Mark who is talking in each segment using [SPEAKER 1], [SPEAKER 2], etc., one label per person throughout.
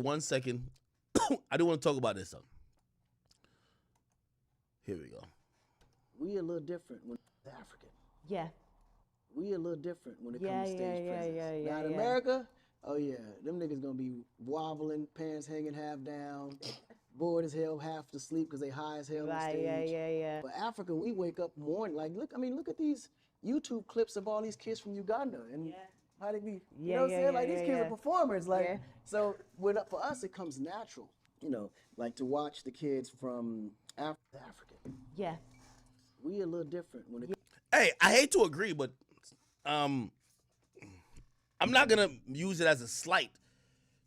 [SPEAKER 1] 1 second. I do want to talk about this. Here we go.
[SPEAKER 2] We a little different when it's African.
[SPEAKER 3] Yeah.
[SPEAKER 2] We a little different when it
[SPEAKER 3] Yeah,
[SPEAKER 2] comes to stage
[SPEAKER 3] yeah,
[SPEAKER 2] presence.
[SPEAKER 3] yeah,
[SPEAKER 2] Now in
[SPEAKER 3] yeah.
[SPEAKER 2] America, oh yeah, them niggas gonna be wobbling, pants hanging half down, bored as hell, half asleep because they high as hell on
[SPEAKER 3] Right,
[SPEAKER 2] stage.
[SPEAKER 3] yeah.
[SPEAKER 2] But Africa, we wake up morning like look at these YouTube clips of all these kids from Uganda and how they be, you know what I'm saying? Like these kids are performers. Like so, for us it comes natural, you know, like to watch the kids from African.
[SPEAKER 3] Yeah.
[SPEAKER 2] We a little different when it.
[SPEAKER 1] Hey, I hate to agree, but I'm not gonna use it as a slight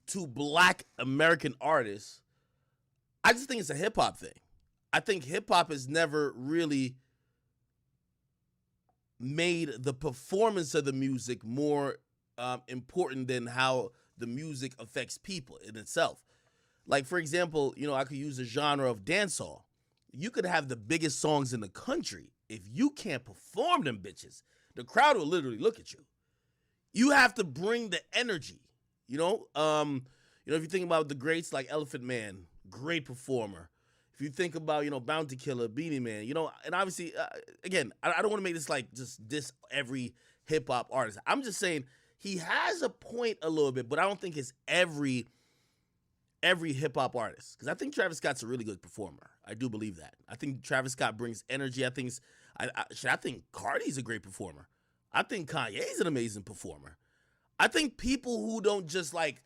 [SPEAKER 1] to Black American artists. I just think it's a hip hop thing. I think hip hop has never really made the performance of the music more important than how the music affects people in itself. Like, for example, you know, I could use the genre of dancehall. You could have the biggest songs in the country. If you can't perform them bitches, the crowd will literally look at you. You have to bring the energy, you know? If you think about the greats like Elephant Man, great performer. If you think about, you know, Bounty Killer, Beanie Man, you know, and obviously, again, I don't want to make this like just diss every hip hop artist. I'm just saying he has a point a little bit, but I don't think it's every hip hop artist. Because I think Travis Scott's a really good performer. I do believe that. I think Travis Scott brings energy. I think Cardi's a great performer. I think Kanye's an amazing performer. I think people who don't just like,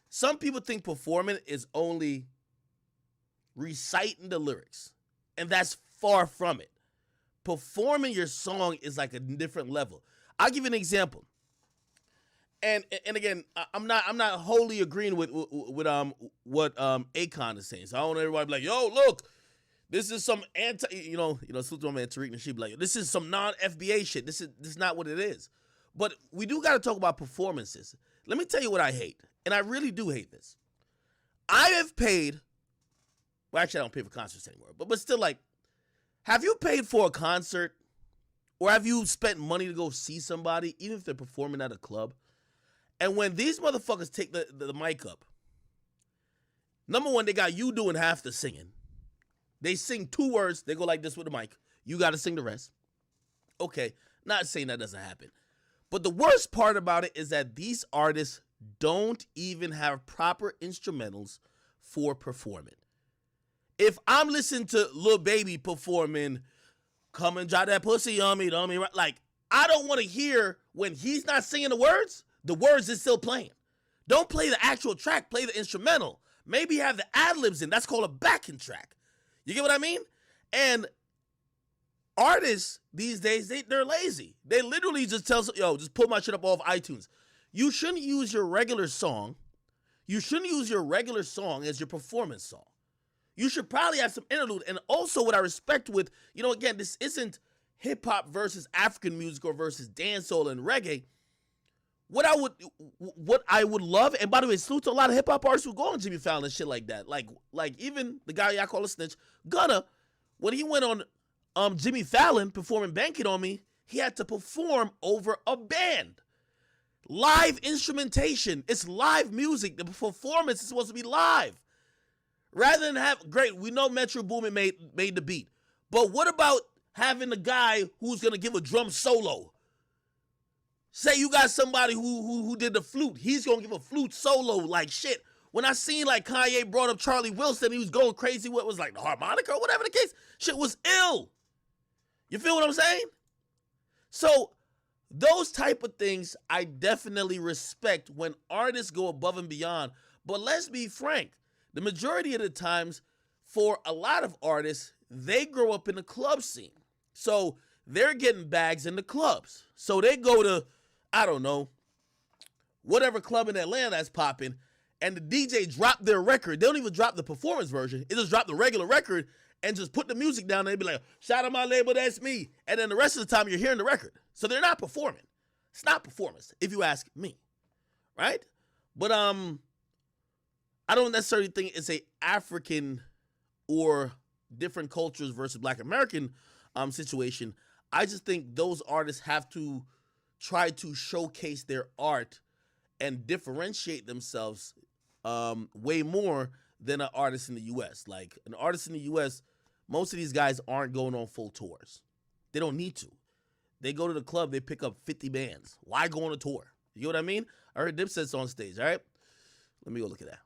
[SPEAKER 1] some people think performing is only reciting the lyrics, and that's far from it. Performing your song is like a different level. I'll give you an example. And again, I'm not wholly agreeing with what Akon is saying. So I don't want everybody to be like, yo, look, this is some salute to my man Tariq Nasheed, like, this is some non-FBA shit. This is not what it is. But we do got to talk about performances. Let me tell you what I hate, and I really do hate this. I have paid. Well, actually, I don't pay for concerts anymore. But still, like, have you paid for a concert, or have you spent money to go see somebody, even if they're performing at a club? And when these motherfuckers take the mic up, number one, they got you doing half the singing. They sing 2 words. They go like this with the mic. You got to sing the rest. Okay, not saying that doesn't happen. But the worst part about it is that these artists don't even have proper instrumentals for performing. If I'm listening to Lil Baby performing, come and drop that pussy on me, like, I don't want to hear when he's not singing the words is still playing. Don't play the actual track, play the instrumental. Maybe have the ad-libs in. That's called a backing track. You get what I mean? And artists these days, they're lazy. They literally just tell, yo, just pull my shit up off iTunes. You shouldn't use your regular song. You shouldn't use your regular song as your performance song. You should probably have some interlude. And also what I respect with, you know, again, this isn't hip-hop versus African music or versus dancehall and reggae. What I would love, and by the way, salute to a lot of hip hop artists who go on Jimmy Fallon and shit like that. Like even the guy y'all call a snitch, Gunna, when he went on Jimmy Fallon performing "Bank It on Me," he had to perform over a band. Live instrumentation. It's live music. The performance is supposed to be live. Rather than have, great, we know Metro Boomin made the beat. But what about having the guy who's gonna give a drum solo? Say you got somebody who did the flute. He's going to give a flute solo like shit. When I seen like Kanye brought up Charlie Wilson, he was going crazy. What was like the harmonica or whatever the case. Shit was ill. You feel what I'm saying? So those type of things I definitely respect when artists go above and beyond. But let's be frank. The majority of the times for a lot of artists, they grow up in the club scene. So they're getting bags in the clubs. So they go to, I don't know, whatever club in Atlanta that's popping, and the DJ drop their record. They don't even drop the performance version. It just drop the regular record and just put the music down and they be like, shout out my label, that's me. And then the rest of the time you're hearing the record. So they're not performing. It's not performance, if you ask me. Right? But I don't necessarily think it's a African or different cultures versus Black American situation. I just think those artists have to try to showcase their art and differentiate themselves way more than an artist in the U.S. Like an artist in the U.S., most of these guys aren't going on full tours. They don't need to. They go to the club, they pick up 50 bands. Why go on a tour? You know what I mean? I heard Dipset's on stage, all right? Let me go look at that.